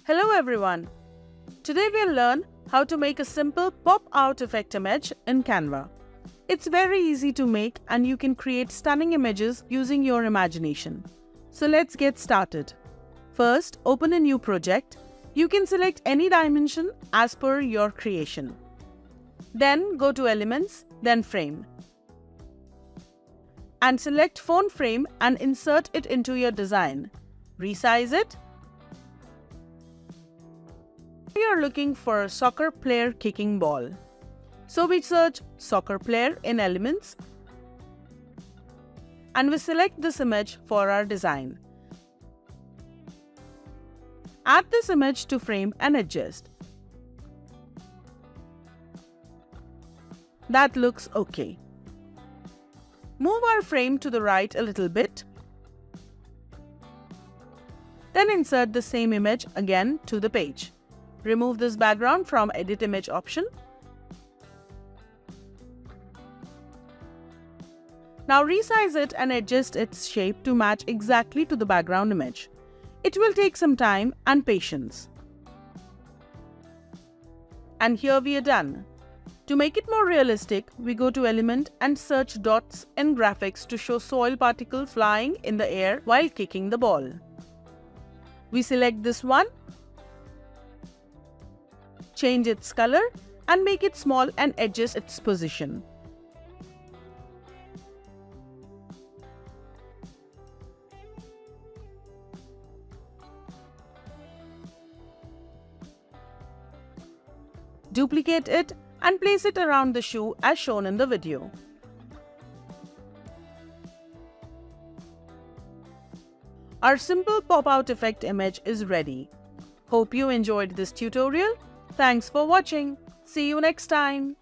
Hello everyone! Today we'll learn how to make a simple pop-out effect image in Canva. It's very easy to make and you can create stunning images using your imagination. So let's get started. First, open a new project. You can select any dimension as per your creation. Then go to Elements, then Frame. And select Phone Frame and insert it into your design. Resize it. We are looking for a soccer player kicking ball. So we search soccer player in Elements and we select this image for our design. Add this image to frame and adjust. That looks okay. Move our frame to the right a little bit. Then insert the same image again to the page. Remove this background from Edit Image option. Now resize it and adjust its shape to match exactly to the background image. It will take some time and patience. And here we are done. To make it more realistic, we go to Element and search dots in graphics to show soil particles flying in the air while kicking the ball. We select this one, change its color and make it small and adjust its position. Duplicate it and place it around the shoe as shown in the video. Our simple pop-out effect image is ready. Hope you enjoyed this tutorial. Thanks for watching. See you next time.